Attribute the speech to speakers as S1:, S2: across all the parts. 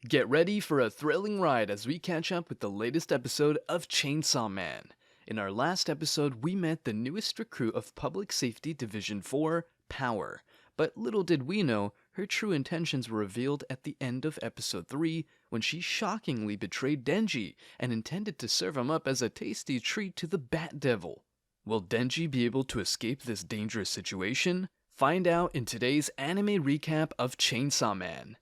S1: Get ready for a thrilling ride as we catch up with the latest episode of Chainsaw Man. In our last episode, we met the newest recruit of Public Safety Division 4, Power. But little did we know, her true intentions were revealed at the end of episode 3 when she shockingly betrayed Denji and intended to serve him up as a tasty treat to the Bat Devil. Will Denji be able to escape this dangerous situation? Find out in today's anime recap of Chainsaw Man.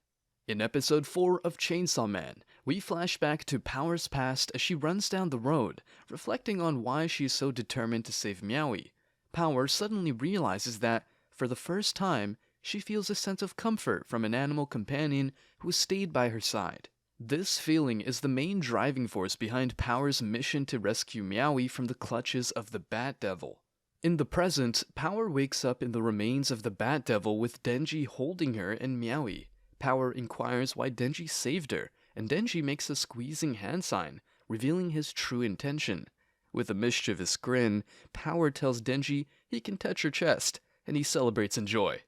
S1: In episode 4 of Chainsaw Man, we flash back to Power's past as she runs down the road, reflecting on why she is so determined to save Meowie. Power suddenly realizes that, for the first time, she feels a sense of comfort from an animal companion who has stayed by her side. This feeling is the main driving force behind Power's mission to rescue Meowie from the clutches of the Bat Devil. In the present, Power wakes up in the remains of the Bat Devil with Denji holding her and Meowie. Power inquires why Denji saved her, and Denji makes a squeezing hand sign, revealing his true intention. With a mischievous grin, Power tells Denji he can touch her chest, and he celebrates in joy.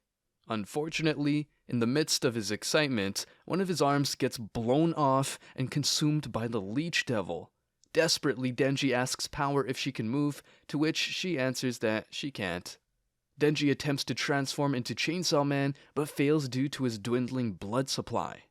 S1: Unfortunately, in the midst of his excitement, one of his arms gets blown off and consumed by the Leech Devil. Desperately, Denji asks Power if she can move, to which she answers that she can't. Denji attempts to transform into Chainsaw Man, but fails due to his dwindling blood supply.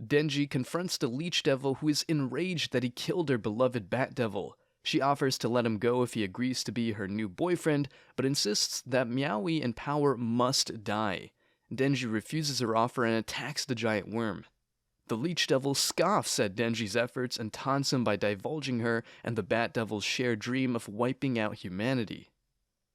S1: Denji confronts the Leech Devil, who is enraged that he killed her beloved Bat Devil. She offers to let him go if he agrees to be her new boyfriend, but insists that Meowie and Power must die. Denji refuses her offer and attacks the giant worm. The Leech Devil scoffs at Denji's efforts and taunts him by divulging her and the Bat Devil's shared dream of wiping out humanity.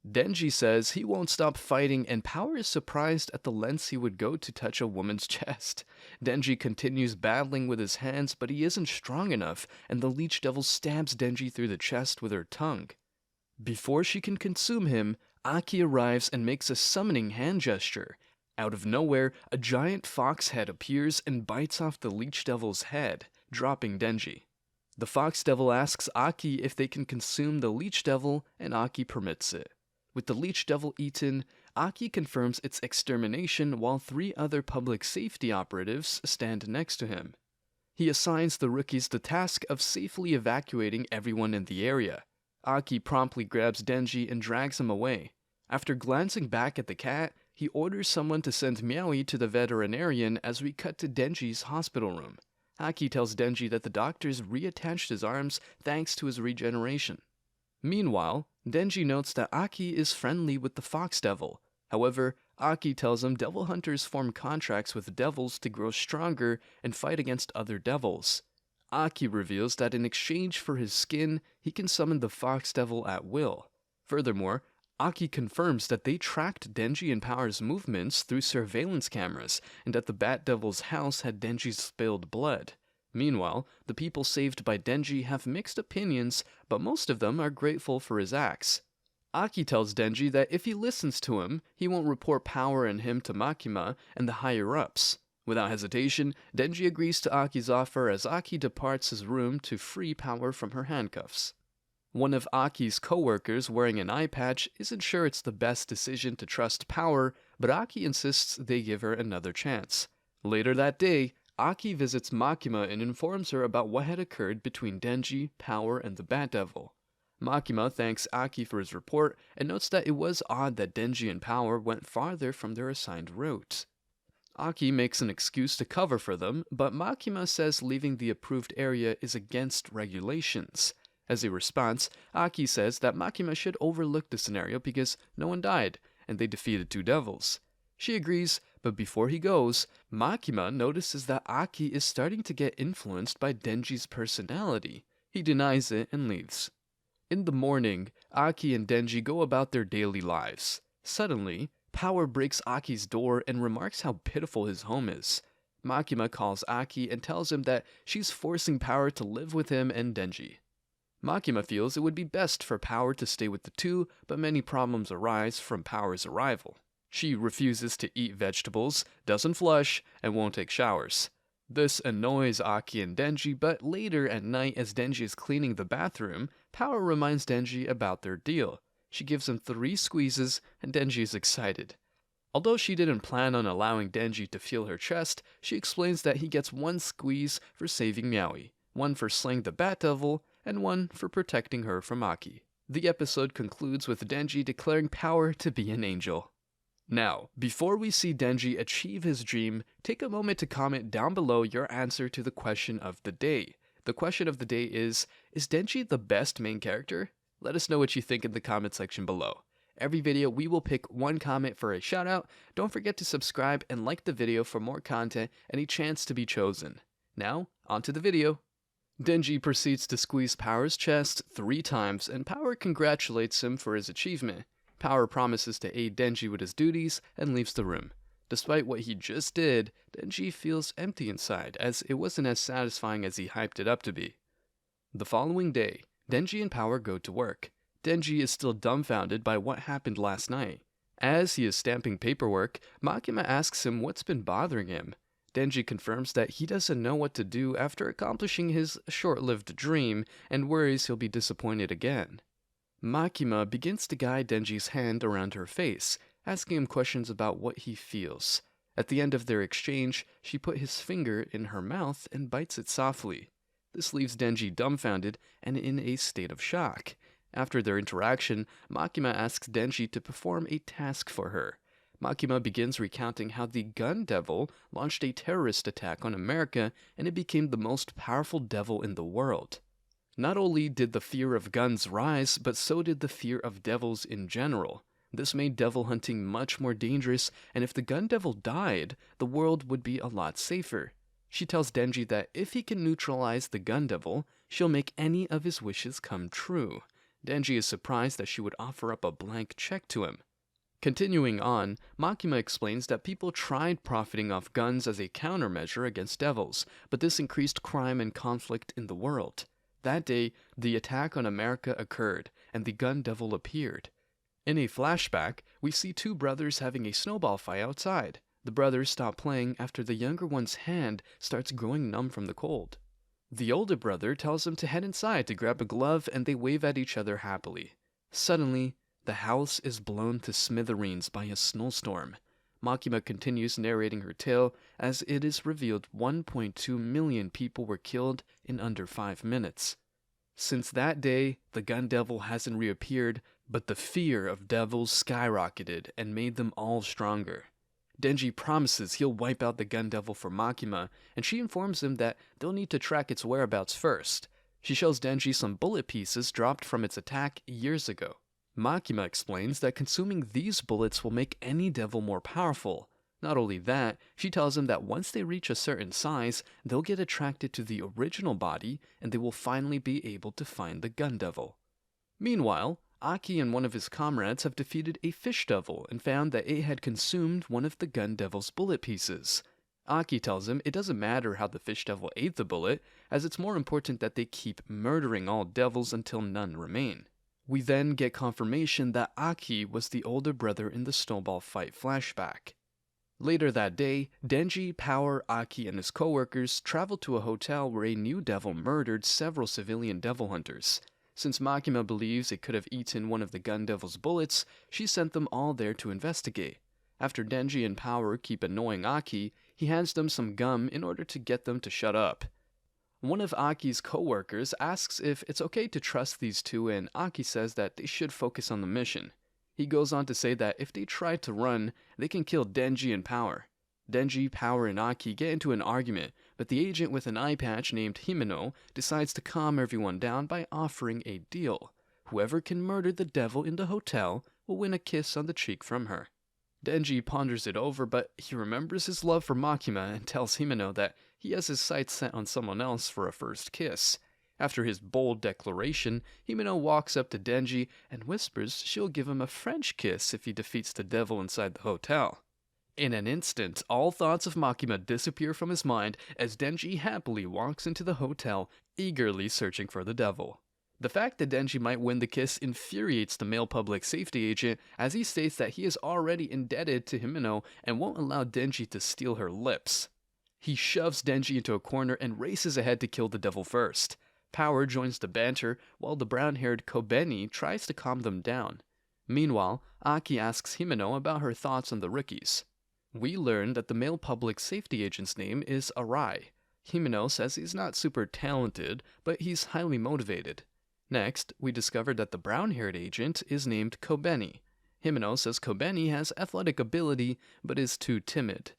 S1: Denji says he won't stop fighting, and Power is surprised at the lengths he would go to touch a woman's chest. Denji continues battling with his hands, but he isn't strong enough, and the Leech Devil stabs Denji through the chest with her tongue. Before she can consume him, Aki arrives and makes a summoning hand gesture. Out of nowhere, a giant fox head appears and bites off the Leech Devil's head, dropping Denji. The Fox Devil asks Aki if they can consume the Leech Devil, and Aki permits it. With the Leech Devil eaten, Aki confirms its extermination while 3 other public safety operatives stand next to him. He assigns the rookies the task of safely evacuating everyone in the area. Aki promptly grabs Denji and drags him away. After glancing back at the cat, he orders someone to send Meowie to the veterinarian as we cut to Denji's hospital room. Aki tells Denji that the doctors reattached his arms thanks to his regeneration. Meanwhile, Denji notes that Aki is friendly with the Fox Devil. However, Aki tells him devil hunters form contracts with devils to grow stronger and fight against other devils. Aki reveals that in exchange for his skin, he can summon the Fox Devil at will. Furthermore, Aki confirms that they tracked Denji and Power's movements through surveillance cameras, and that the Bat Devil's house had Denji's spilled blood. Meanwhile, the people saved by Denji have mixed opinions, but most of them are grateful for his acts. Aki tells Denji that if he listens to him, he won't report Power and him to Makima and the higher-ups. Without hesitation, Denji agrees to Aki's offer as Aki departs his room to free Power from her handcuffs. One of Aki's co-workers wearing an eye patch isn't sure it's the best decision to trust Power, but Aki insists they give her another chance. Later that day, Aki visits Makima and informs her about what had occurred between Denji, Power, and the Bat Devil. Makima thanks Aki for his report and notes that it was odd that Denji and Power went farther from their assigned route. Aki makes an excuse to cover for them, but Makima says leaving the approved area is against regulations. As a response, Aki says that Makima should overlook the scenario because no one died, and they defeated 2 devils. She agrees, but before he goes, Makima notices that Aki is starting to get influenced by Denji's personality. He denies it and leaves. In the morning, Aki and Denji go about their daily lives. Suddenly, Power breaks Aki's door and remarks how pitiful his home is. Makima calls Aki and tells him that she's forcing Power to live with him and Denji. Makima feels it would be best for Power to stay with the 2, but many problems arise from Power's arrival. She refuses to eat vegetables, doesn't flush, and won't take showers. This annoys Aki and Denji, but later at night as Denji is cleaning the bathroom, Power reminds Denji about their deal. She gives him 3 squeezes, and Denji is excited. Although she didn't plan on allowing Denji to feel her chest, she explains that he gets one squeeze for saving Meowie, one for slaying the Bat Devil, and one for protecting her from Aki. The episode concludes with Denji declaring power to be an angel. Now, before we see Denji achieve his dream, take a moment to comment down below your answer to the question of the day. The question of the day is Denji the best main character? Let us know what you think in the comment section below. Every video we will pick one comment for a shout out. Don't forget to subscribe and like the video for more content and a chance to be chosen. Now, on to the video. Denji proceeds to squeeze Power's chest 3 times, and Power congratulates him for his achievement. Power promises to aid Denji with his duties and leaves the room. Despite what he just did, Denji feels empty inside, as it wasn't as satisfying as he hyped it up to be. The following day, Denji and Power go to work. Denji is still dumbfounded by what happened last night. As he is stamping paperwork, Makima asks him what's been bothering him. Denji confirms that he doesn't know what to do after accomplishing his short-lived dream and worries he'll be disappointed again. Makima begins to guide Denji's hand around her face, asking him questions about what he feels. At the end of their exchange, she put his finger in her mouth and bites it softly. This leaves Denji dumbfounded and in a state of shock. After their interaction, Makima asks Denji to perform a task for her. Makima begins recounting how the Gun Devil launched a terrorist attack on America and it became the most powerful devil in the world. Not only did the fear of guns rise, but so did the fear of devils in general. This made devil hunting much more dangerous, and if the Gun Devil died, the world would be a lot safer. She tells Denji that if he can neutralize the Gun Devil, she'll make any of his wishes come true. Denji is surprised that she would offer up a blank check to him. Continuing on, Makima explains that people tried profiting off guns as a countermeasure against devils, but this increased crime and conflict in the world. That day, the attack on America occurred, and the Gun Devil appeared. In a flashback, we see 2 brothers having a snowball fight outside. The brothers stop playing after the younger one's hand starts growing numb from the cold. The older brother tells him to head inside to grab a glove, and they wave at each other happily. Suddenly, the house is blown to smithereens by a snowstorm. Makima continues narrating her tale as it is revealed 1.2 million people were killed in under 5 minutes. Since that day, the Gun Devil hasn't reappeared, but the fear of devils skyrocketed and made them all stronger. Denji promises he'll wipe out the Gun Devil for Makima, and she informs him that they'll need to track its whereabouts first. She shows Denji some bullet pieces dropped from its attack years ago. Makima explains that consuming these bullets will make any devil more powerful. Not only that, she tells him that once they reach a certain size, they'll get attracted to the original body, and they will finally be able to find the Gun Devil. Meanwhile, Aki and one of his comrades have defeated a fish devil and found that it had consumed one of the Gun Devil's bullet pieces. Aki tells him it doesn't matter how the fish devil ate the bullet, as it's more important that they keep murdering all devils until none remain. We then get confirmation that Aki was the older brother in the snowball fight flashback. Later that day, Denji, Power, Aki, and his co-workers travel to a hotel where a new devil murdered several civilian devil hunters. Since Makima believes it could have eaten one of the Gun Devil's bullets, she sent them all there to investigate. After Denji and Power keep annoying Aki, he hands them some gum in order to get them to shut up. One of Aki's co-workers asks if it's okay to trust these 2, and Aki says that they should focus on the mission. He goes on to say that if they try to run, they can kill Denji and Power. Denji, Power, and Aki get into an argument, but the agent with an eye patch named Himeno decides to calm everyone down by offering a deal. Whoever can murder the devil in the hotel will win a kiss on the cheek from her. Denji ponders it over, but he remembers his love for Makima and tells Himeno that he has his sights set on someone else for a first kiss. After his bold declaration, Himeno walks up to Denji and whispers she'll give him a French kiss if he defeats the devil inside the hotel. In an instant, all thoughts of Makima disappear from his mind as Denji happily walks into the hotel, eagerly searching for the devil. The fact that Denji might win the kiss infuriates the male public safety agent, as he states that he is already indebted to Himeno and won't allow Denji to steal her lips. He shoves Denji into a corner and races ahead to kill the devil first. Power joins the banter, while the brown-haired Kobeni tries to calm them down. Meanwhile, Aki asks Himeno about her thoughts on the rookies. We learn that the male public safety agent's name is Arai. Himeno says he's not super talented, but he's highly motivated. Next, we discover that the brown-haired agent is named Kobeni. Himeno says Kobeni has athletic ability, but is too timid.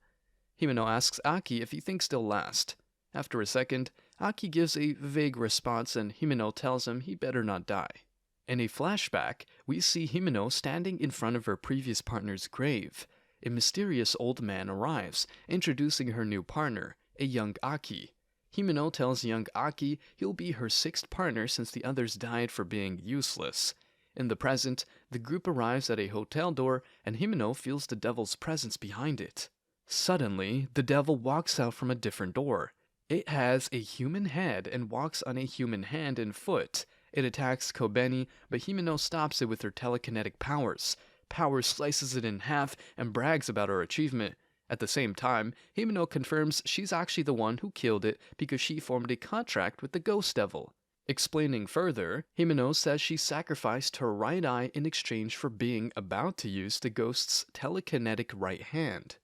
S1: Himeno asks Aki if he thinks they'll last. After a second, Aki gives a vague response and Himeno tells him he better not die. In a flashback, we see Himeno standing in front of her previous partner's grave. A mysterious old man arrives, introducing her new partner, a young Aki. Himeno tells young Aki he'll be her sixth partner since the others died for being useless. In the present, the group arrives at a hotel door and Himeno feels the devil's presence behind it. Suddenly, the devil walks out from a different door. It has a human head and walks on a human hand and foot. It attacks Kobeni, but Himeno stops it with her telekinetic powers. Power slices it in half and brags about her achievement. At the same time, Himeno confirms she's actually the one who killed it because she formed a contract with the ghost devil. Explaining further, Himeno says she sacrificed her right eye in exchange for being about to use the ghost's telekinetic right hand.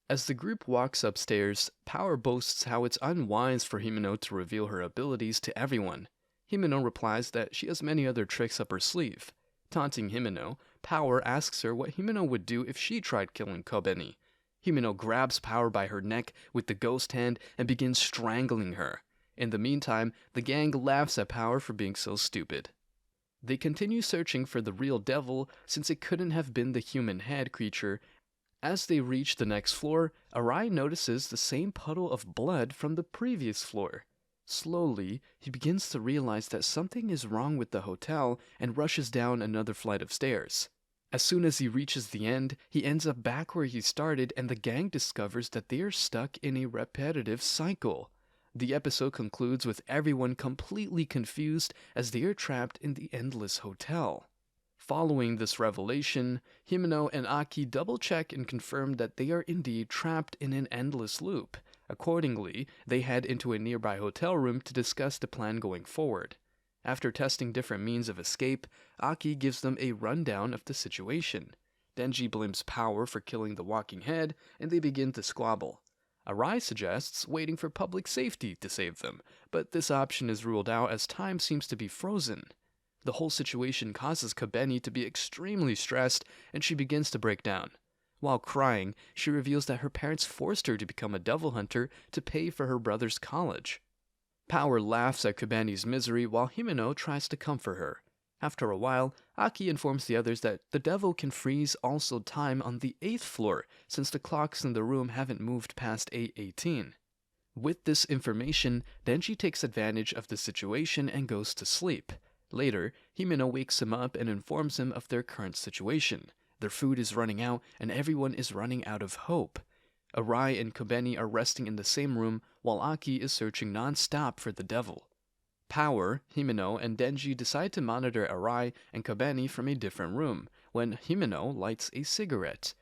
S1: As the group walks upstairs, Power boasts how it's unwise for Himeno to reveal her abilities to everyone. Himeno replies that she has many other tricks up her sleeve. Taunting Himeno, Power asks her what Himeno would do if she tried killing Kobeni. Himeno grabs Power by her neck with the ghost hand and begins strangling her. In the meantime, the gang laughs at Power for being so stupid. They continue searching for the real devil since it couldn't have been the human head creature. As they reach the next floor, Arai notices the same puddle of blood from the previous floor. Slowly, he begins to realize that something is wrong with the hotel and rushes down another flight of stairs. As soon as he reaches the end, he ends up back where he started and the gang discovers that they are stuck in a repetitive cycle. The episode concludes with everyone completely confused as they are trapped in the endless hotel. Following this revelation, Himeno and Aki double-check and confirm that they are indeed trapped in an endless loop. Accordingly, they head into a nearby hotel room to discuss the plan going forward. After testing different means of escape, Aki gives them a rundown of the situation. Denji blames Power for killing the walking head, and they begin to squabble. Arai suggests waiting for public safety to save them, but this option is ruled out as time seems to be frozen. The whole situation causes Kobeni to be extremely stressed, and she begins to break down. While crying, she reveals that her parents forced her to become a devil hunter to pay for her brother's college. Power laughs at Kobeni's misery while Himeno tries to comfort her. After a while, Aki informs the others that the devil can freeze also time on the 8th floor since the clocks in the room haven't moved past 8:18. With this information, Denji takes advantage of the situation and goes to sleep. Later, Himeno wakes him up and informs him of their current situation. Their food is running out and everyone is running out of hope. Arai and Kobeni are resting in the same room while Aki is searching non-stop for the devil. Power, Himeno, and Denji decide to monitor Arai and Kobeni from a different room when Himeno lights a cigarette.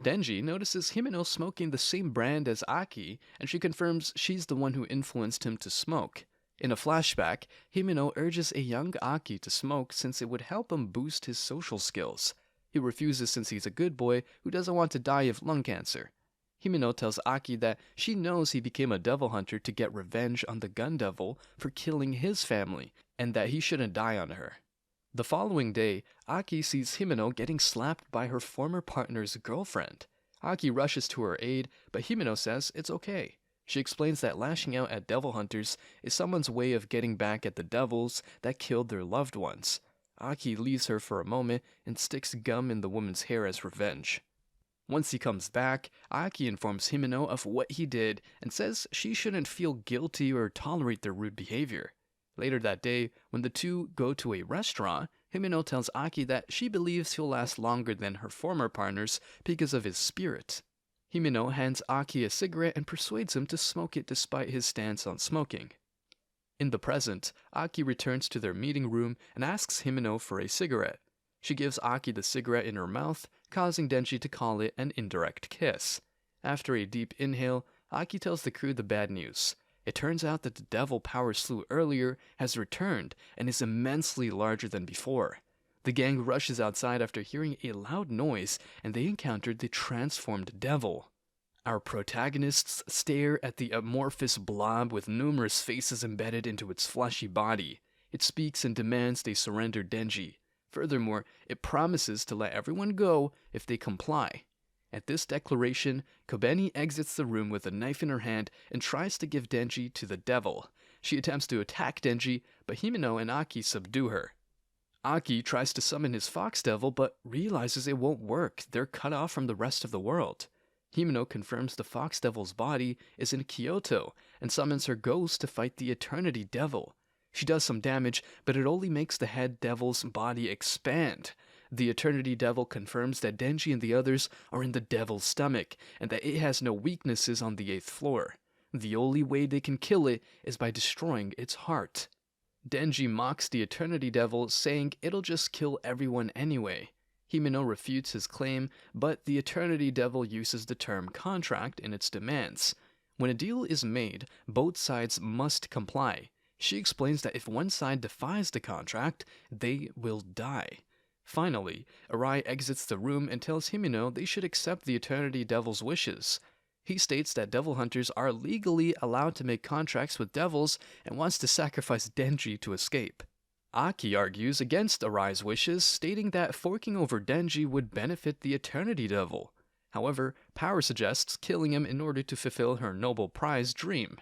S1: Denji notices Himeno smoking the same brand as Aki and she confirms she's the one who influenced him to smoke. In a flashback, Himeno urges a young Aki to smoke since it would help him boost his social skills. He refuses since he's a good boy who doesn't want to die of lung cancer. Himeno tells Aki that she knows he became a devil hunter to get revenge on the gun devil for killing his family, and that he shouldn't die on her. The following day, Aki sees Himeno getting slapped by her former partner's girlfriend. Aki rushes to her aid, but Himeno says it's okay. She explains that lashing out at devil hunters is someone's way of getting back at the devils that killed their loved ones. Aki leaves her for a moment and sticks gum in the woman's hair as revenge. Once he comes back, Aki informs Himeno of what he did and says she shouldn't feel guilty or tolerate their rude behavior. Later that day, when the two go to a restaurant, Himeno tells Aki that she believes he'll last longer than her former partners because of his spirit. Himeno hands Aki a cigarette and persuades him to smoke it despite his stance on smoking. In the present, Aki returns to their meeting room and asks Himeno for a cigarette. She gives Aki the cigarette in her mouth, causing Denji to call it an indirect kiss. After a deep inhale, Aki tells the crew the bad news. It turns out that the devil Power slew earlier has returned and is immensely larger than before. The gang rushes outside after hearing a loud noise, and they encountered the transformed devil. Our protagonists stare at the amorphous blob with numerous faces embedded into its fleshy body. It speaks and demands they surrender Denji. Furthermore, it promises to let everyone go if they comply. At this declaration, Kobeni exits the room with a knife in her hand and tries to give Denji to the devil. She attempts to attack Denji, but Himeno and Aki subdue her. Aki tries to summon his fox devil, but realizes it won't work. They're cut off from the rest of the world. Himeno confirms the fox devil's body is in Kyoto and summons her ghost to fight the Eternity Devil. She does some damage, but it only makes the head devil's body expand. The Eternity Devil confirms that Denji and the others are in the devil's stomach, and that it has no weaknesses on the 8th floor. The only way they can kill it is by destroying its heart. Denji mocks the Eternity Devil, saying it'll just kill everyone anyway. Himeno refutes his claim, but the Eternity Devil uses the term contract in its demands. When a deal is made, both sides must comply. She explains that if one side defies the contract, they will die. Finally, Arai exits the room and tells Himeno they should accept the Eternity Devil's wishes. He states that devil hunters are legally allowed to make contracts with devils and wants to sacrifice Denji to escape. Aki argues against Arai's wishes, stating that forking over Denji would benefit the Eternity Devil. However, Power suggests killing him in order to fulfill her noble prize dream.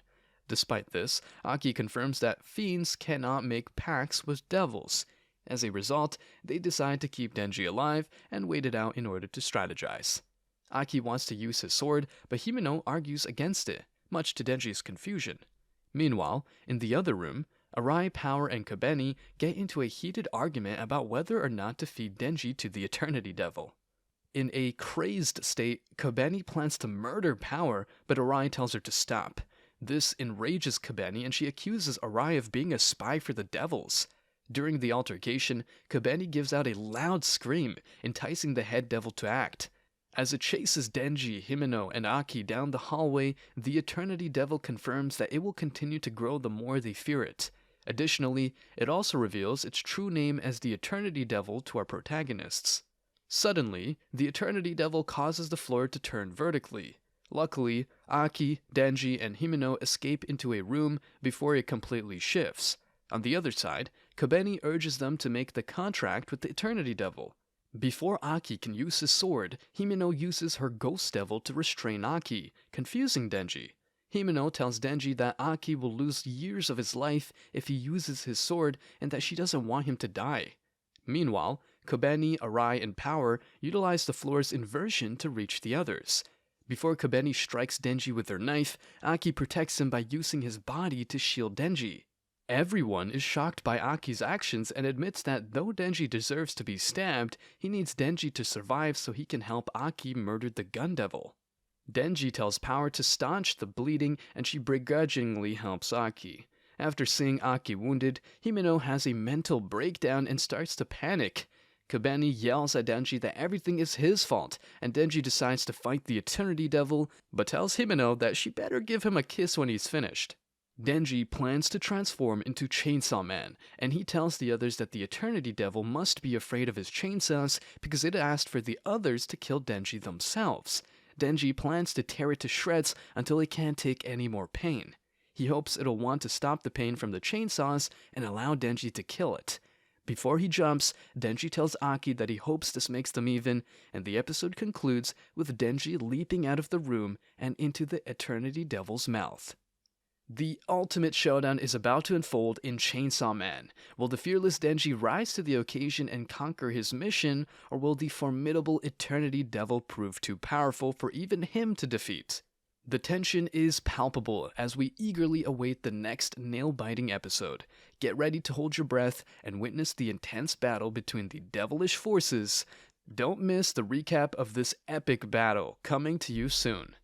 S1: Despite this, Aki confirms that fiends cannot make pacts with devils. As a result, they decide to keep Denji alive and wait it out in order to strategize. Aki wants to use his sword, but Himeno argues against it, much to Denji's confusion. Meanwhile, in the other room, Arai, Power, and Kobeni get into a heated argument about whether or not to feed Denji to the Eternity Devil. In a crazed state, Kobeni plans to murder Power, but Arai tells her to stop. This enrages Kobeni, and she accuses Arai of being a spy for the devils. During the altercation, Kobeni gives out a loud scream, enticing the head devil to act. As it chases Denji, Himeno, and Aki down the hallway, the Eternity Devil confirms that it will continue to grow the more they fear it. Additionally, it also reveals its true name as the Eternity Devil to our protagonists. Suddenly, the Eternity Devil causes the floor to turn vertically. Luckily, Aki, Denji, and Himeno escape into a room before it completely shifts. On the other side, Kobeni urges them to make the contract with the Eternity Devil. Before Aki can use his sword, Himeno uses her ghost devil to restrain Aki, confusing Denji. Himeno tells Denji that Aki will lose years of his life if he uses his sword and that she doesn't want him to die. Meanwhile, Kobeni, Arai, and Power utilize the floor's inversion to reach the others. Before Kobeni strikes Denji with her knife, Aki protects him by using his body to shield Denji. Everyone is shocked by Aki's actions and admits that though Denji deserves to be stabbed, he needs Denji to survive so he can help Aki murder the Gun Devil. Denji tells Power to staunch the bleeding, and she begrudgingly helps Aki. After seeing Aki wounded, Himeno has a mental breakdown and starts to panic. Kobeni yells at Denji that everything is his fault, and Denji decides to fight the Eternity Devil, but tells Himeno that she better give him a kiss when he's finished. Denji plans to transform into Chainsaw Man, and he tells the others that the Eternity Devil must be afraid of his chainsaws because it asked for the others to kill Denji themselves. Denji plans to tear it to shreds until it can't take any more pain. He hopes it'll want to stop the pain from the chainsaws and allow Denji to kill it. Before he jumps, Denji tells Aki that he hopes this makes them even, and the episode concludes with Denji leaping out of the room and into the Eternity Devil's mouth. The ultimate showdown is about to unfold in Chainsaw Man. Will the fearless Denji rise to the occasion and conquer his mission, or will the formidable Eternity Devil prove too powerful for even him to defeat? The tension is palpable as we eagerly await the next nail-biting episode. Get ready to hold your breath and witness the intense battle between the devilish forces. Don't miss the recap of this epic battle, coming to you soon.